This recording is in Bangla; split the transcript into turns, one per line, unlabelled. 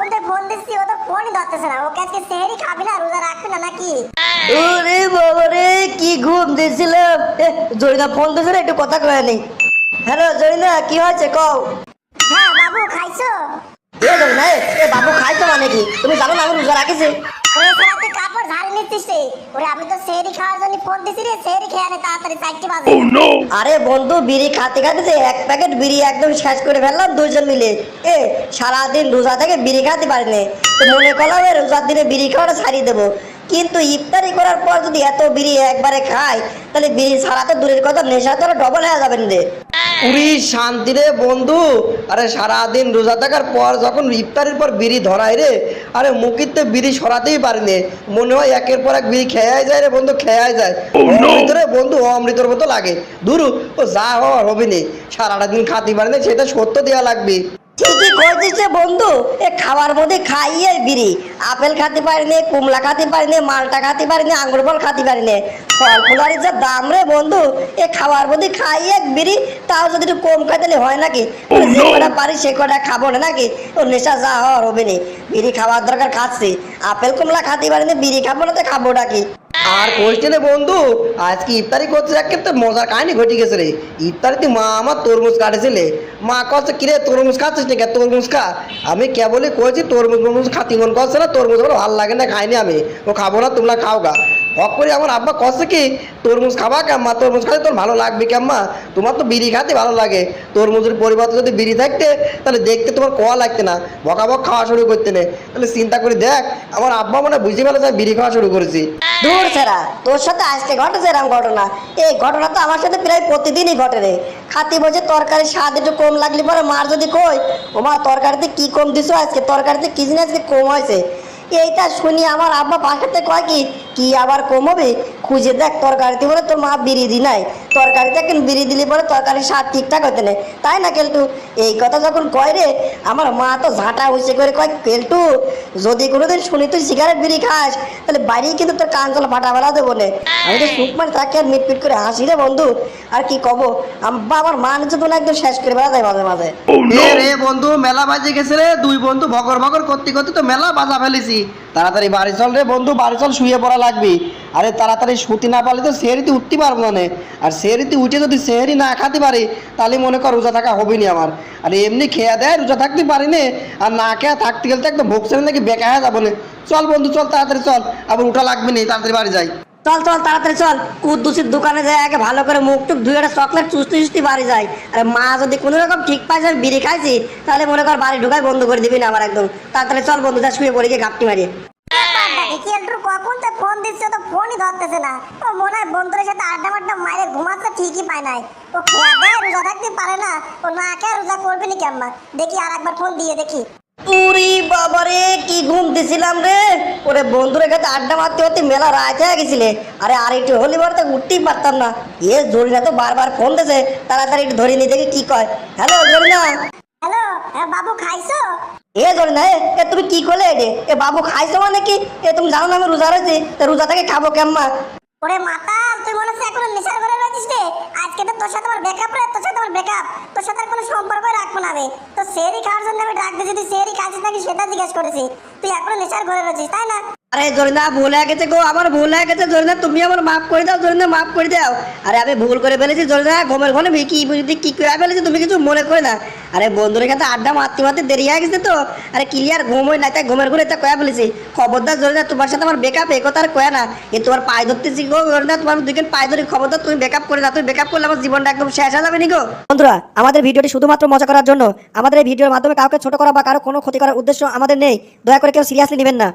কখন থেকে ফোন দিচ্ছি ও তো ফোনই ধরতেছে না। ওকে আজকে সেহরি খাবি না, রোজা রাখবি না নাকি?
ওরে বাবা রে, কি ঘুম দিছিলাম। জরিনা ফোন দিছিল, একটু কথা কয়ে নেই। হ্যালো জরিনা, কি হয়েছে কও?
হ্যাঁ বাবু, খাইছো?
জরিনা, বাবু খাইতো মানে কি? তুমি জানো না আমি রোজা রাখিছি।
ওরে সারা তুই কাপড় ঝাড়ি নিচ্ছিস রে। ওরে আমি তো সেহরি খাওয়ার জন্য ফোন দিছি রে, সেহরি খেয়ে আনে তাড়াতাড়ি 4টা বাজে।
আরে বন্ধু, বিড়ি খাতে খাতে যে এক প্যাকেট বিড়ি একদম শেষ করে ফেললাম দুইজন মিলে। সারাদিন রোজা থেকে বিড়ি খাতে পারিনি, তো মনে করলাম রোজার দিনে বিড়ি খাওয়াটা ছাড়িয়ে দেবো। কিন্তু ইফতারি করার পর যদি এত বিড়ি একবারে খাই, তাহলে বিড়ি ছাড়া তো দূরের কথা, নেশা তো ডবল হয়ে যাবেন রে।
পুরি শান্তি রে বন্ধু। আরে সারাদিন রোজা থাকার পর যখন ইফতারের পর বিড়ি ধরাই রে, আরে মুখিতে বিড়ি সরাতেই পারিনি। মনে হয় একের পর এক বিড়ি খেয়াই যায় রে বন্ধু, খেয়াই যায়। অমৃতরে বন্ধু, অমৃতর মতো লাগে। ধুরু, ও যা হওয়ার হবে নি, সারাটা দিন খাতে পারিনি, সেটা সত্য দেওয়া লাগবে।
ঠিকই করছিস রে বন্ধু। খাওয়ার মধ্যে খাইয়ে বিড়ি, আপেল খাতে পারিনি, কুমলা খাতে পারিনি, মালটা খাতে পারিনি, আঙ্গুর ফল খাতে পারিনি। ফল ফুলারির যা দাম রে বন্ধু, খাওয়ার মধ্যে খাইয়ে বিড়ি, তাও যদি একটু কম খাই তাহলে হয় নাকি? যে কটা পারি সে কটা খাবো না নাকি? ও নেশা যা হওয়ার হবে নি। বিড়ি খাওয়ার দরকার, খাচ্ছি। আপেল কুমলা খাতে পারিনি, বিড়ি খাবো না তো খাবো নাকি?
আর কোশ্চেনে বন্ধু, আজকে ইফতারি করতে যাকে তো মজার কাহিনী ঘটে গেছে রে। ইফতারিতে মা আমার তরমুজ কাটেছিলে। মা কচ্ছে, কিরে তরমুজ খাচ্ছিস নাকি? তরমুজ খা। আমি কেবলই কয়েছি তরমুজ খাতি মন করছে না, তরমুজ আমার ভালো লাগে না, খাইনি আমি। ও খাবো না, তোমরা খাও গা। হক করে আমার আব্বা কচ্ছে কি, তরমুজ খাবা কেম্মা? তরমুজ খাতে তোর ভালো লাগবে কেম্মা? তোমার তো বিড়ি খাতে ভালো লাগে। তরমুজের পরিবর্তে যদি বিড়ি থাকতে, তাহলে দেখতে তোমার কোয়া লাগতে না, বকাবক খাওয়া শুরু করতে না। তাহলে চিন্তা করে দেখ, আমার আব্বা মনে বুঝে ফেলে যায় বিড়ি খাওয়া শুরু করেছি।
দূর ছেড়া, তোর সাথে আজকে ঘটেছে এরকম ঘটনা? এই ঘটনা তো আমার সাথে প্রায় প্রতিদিনই ঘটে রে। খাতি বলছে তরকারির স্বাদ একটু কম লাগলে পরে মার যদি কই, ও মা তরকারিতে কি কম দিছো আজকে, তরকারিতে কি জিনিস আজকে কম হয়েছে, এইটা শুনি আমার আব্বা পাখাতে কয় কি, কি আবার কম হবে? খুঁজে দেখ তরকারিতে, বলে তোর মা বিড়ি দি নাই। তরকারিতে এখন বিড়ি দিলে পরে তরকারির স্বাদ ঠিকঠাক হতে নেই, তাই না কেলটু? এই কথা যখন কয় রে, আমার মা তো ঝাঁটা হইছে করে কয়, কেলটু যদি কোনোদিন শুনি তুই সিগারেট বিড়ি খাস, তাহলে বাড়ি কিন্তু তোর কান ফাটা বেলা দেবো নে। আমি তো সুখ মানে তাকে আর মিটপিট করে হাসি রে বন্ধু। আর কি কব, আব্বা আমার মা নিজে তো একদম শেষ করে বেলা যায় মাঝে মাঝে।
রে বন্ধু, মেলা বাজে গেছে রে। দুই বন্ধু ভগর ভগর করতে করতে তো মেলা বাজা ফেলেছি। তাড়াতাড়ি বাড়ি চল রে বন্ধু, বাড়ি চল, শুয়ে পড়া লাগবে। আরে তাড়াতাড়ি শুতে না পারলে তো সেহরিতে উঠতে পারবো না। আর সেহরিতে উঠে যদি সেহরি না খাতে পারি, তাহলে মনে কর রোজা থাকা হবে নি আমার। আর এমনি খেয়া দেয় রোজা থাকতে পারি না, আর না খেয়া থাকতে গেলে তো একদম ভোগ ছেড়ে নাকি বেকা হয়ে যাবো না। চল বন্ধু চল, তাড়াতাড়ি চল, আবার উঠা লাগবে না, তাড়াতাড়ি বাড়ি যাই।
চল চল তাড়াতাড়ি চল, কুদ্দুসির দোকানে যায় আগে ভালো করে মুখ টুক ধুয়ে একটা চকলেট চুষতে চুষতে বাড়ি যায়। আর মা যদি কোনো রকম ঠিক পায় যে আমি বিড়ি খাইছি, তাহলে মনে কর বাড়ি ঢুকাই বন্ধ করে দিবি না আমার একদম। তাড়াতাড়ি চল বন্ধু, যা শুয়ে পড়ে গিয়ে ঘাপটি মারি।
কখন তো ফোন দিচ্ছে, তো ফোনই ধরতেছে না। ও মনে হয় বন্ধুদের সাথে আড্ডা মাড্ডা মারে ঘুমাচ্ছে, ঠিকই পায় নাই। ও খেয়া দেয় রোজা থাকতে পারে না, ও না খেয়ে রোজা করবে নি কেমন? দেখি আর একবার ফোন দিয়ে দেখি।
উরি বাবারে, কি ঘুম দিছিলাম রে। ওরে বন্ধুদের কাছে আড্ডা মারতে মারতে মেলা রাত হয়ে গেছিলে। আরে আর একটু হলি বার তো উঠতেই পারতাম না। জরিনা তো বারবার ফোন দিছে, তাড়াতাড়ি একটু ধরে নিয়ে দেখি কি কয়। হ্যালো জরিনা।
হ্যালো, হ্যাঁ বাবু, খাইছো?
জরিনা, তুমি কি করলে? বাবু খাইছো মানে কি? তুমি জানো না আমি রোজা রয়েছি, রোজা থেকে খাবো কেম্মা?
ওরে মাতা, তুই মনে হচ্ছে এখনো নেশার ঘরে রয়েছিস রে। আজকে তো তোর সাথে আমার ব্রেকআপ রে, তোর সাথে আমার ব্রেকআপ। তোর সাথে আর কোনো সম্পর্কই রাখবো না আমি। তো সেহরি খাওয়ার জন্য আমি ডাক দিয়েছি, তুই সেহরি খাচ্ছিস নাকি সেটা জিজ্ঞেস করেছি। তুই এখনো নেশার ঘরে রয়েছিস, তাই না?
আরে জরিনা, ভুল হয়ে গেছে গো, আমার ভুল হয়ে গেছে জরিনা, তুমি আমার মাফ করে দাও জরিনা, মাফ করে দাও। আরে আমি ভুল করে ফেলেছি জরিনা, ঘুমের ঘরে কি বুঝতে কি করে ফেলেছি, তুমি কিছু মনে করে না। আরে বন্ধুদের কাছে আড্ডা মারতে মারতে দেরি হয়ে গেছে তো, আরে ক্লিয়ার ঘুম হয় না, তাই ঘুমের ঘরে এটা কয়া ফেলেছি। খবরদার জরিনা, তোমার সাথে আমার বেকআপ এ কথা আর কয়া না। তোমার পায়ে ধরতেছি গো জরিনা, তোমার দুজন পায়ে ধরে, খবরদার তুমি বেকআপ করে না। তুমি বেকআপ করলে আমার জীবনটা একদম শেষ হয়ে যাবে নি গো। বন্ধুরা, আমাদের ভিডিওটি শুধুমাত্র মজা করার জন্য, আমাদের এই ভিডিওর মাধ্যমে কাউকে ছোট করা বা কারো কোনো ক্ষতি করার উদ্দেশ্য আমাদের নেই। দয়া করে কেউ সিরিয়াসলি নেবেন না।